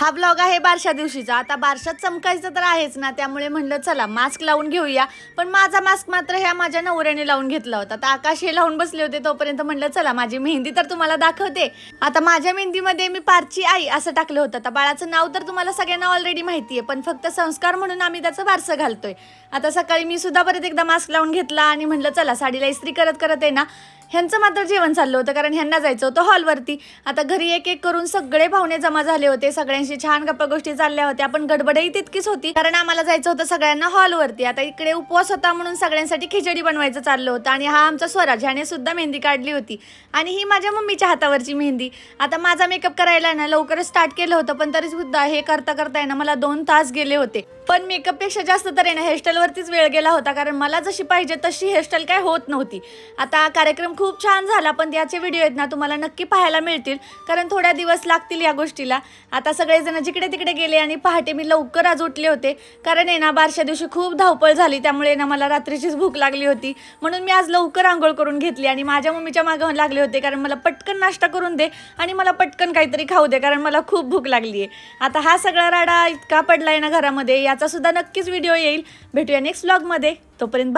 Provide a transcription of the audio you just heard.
हा व्लॉग आहे बारशा दिवशीचा। आता बारशात चमकायचं तर आहेच ना, त्यामुळे म्हणलं चला मास्क लावून घेऊया। पण माझा मास्क मात्र ह्या माझ्या नवऱ्याने लावून घेतला होता। तर आकाश हे लावून बसले होते, तोपर्यंत म्हणलं चला माझी मेहंदी तर तुम्हाला दाखवते। आता माझ्या मेहंदीमध्ये मी पारची आई असं टाकलं होतं। आता बाळाचं नाव तर तुम्हाला सगळ्यांना ऑलरेडी माहिती आहे, पण फक्त संस्कार म्हणून आम्ही त्याचं बारसं घालतोय। आता सकाळी मी सुद्धा परत एकदा मास्क लावून घेतला आणि म्हणलं चला साडीला इस्त्री करत करत आहे ना, ह्यांचं मात्र जेवण चाललं होतं, कारण ह्यांना जायचं होतं हॉलवरती। आता घरी एक एक करून सगळे पाहुणे जमा झाले होते, सगळ्यांशी छान गप्पा गोष्टी चालल्या होत्या, पण गडबडही तितकीच होती कारण आम्हाला जायचं होतं सगळ्यांना हॉलवरती। आता इकडे उपवास होता म्हणून सगळ्यांसाठी खिचडी बनवायचं चाललं होतं। आणि हा आमचा स्वराज, ह्याने सुद्धा मेहंदी काढली होती आणि ही माझ्या मम्मीच्या हातावरची मेहंदी। आता माझा मेकअप करायला ना लवकरच स्टार्ट केलं होतं, पण तरी सुद्धा हे करता करता ना मला 2 तास गेले होते। पण मेकअपपेक्षा जास्त तर आहे ना हेअरस्टाईलवरतीच वेळ गेला होता, कारण मला जशी पाहिजे तशी हेअरस्टाईल काय होत नव्हती। आता कार्यक्रम खूप छान झाला, पण त्याचे व्हिडिओ आहेत ना तुम्हाला नक्की पाहायला मिळतील, कारण थोड्या दिवस लागतील या गोष्टीला। आता सगळेजण जिकडे तिकडे गेले आणि पहाटे मी लवकर आज उठले होते, कारण आहे ना बारशा दिवशी खूप धावपळ झाली, त्यामुळे ना मला रात्रीचीच भूक लागली होती। म्हणून मी आज लवकर आंघोळ करून घेतली आणि माझ्या मम्मीच्या मागे लागले होते, कारण मला पटकन नाश्ता करून दे आणि मला पटकन काहीतरी खाऊ दे, कारण मला खूप भूक लागली आहे। आता हा सगळा राडा इतका पडलाय ना घरामध्ये, याचा सुद्धा नक्कीच व्हिडिओ येईल। भेटूया नेक्स्ट व्लॉगमध्ये, तोपर्यंत बाय।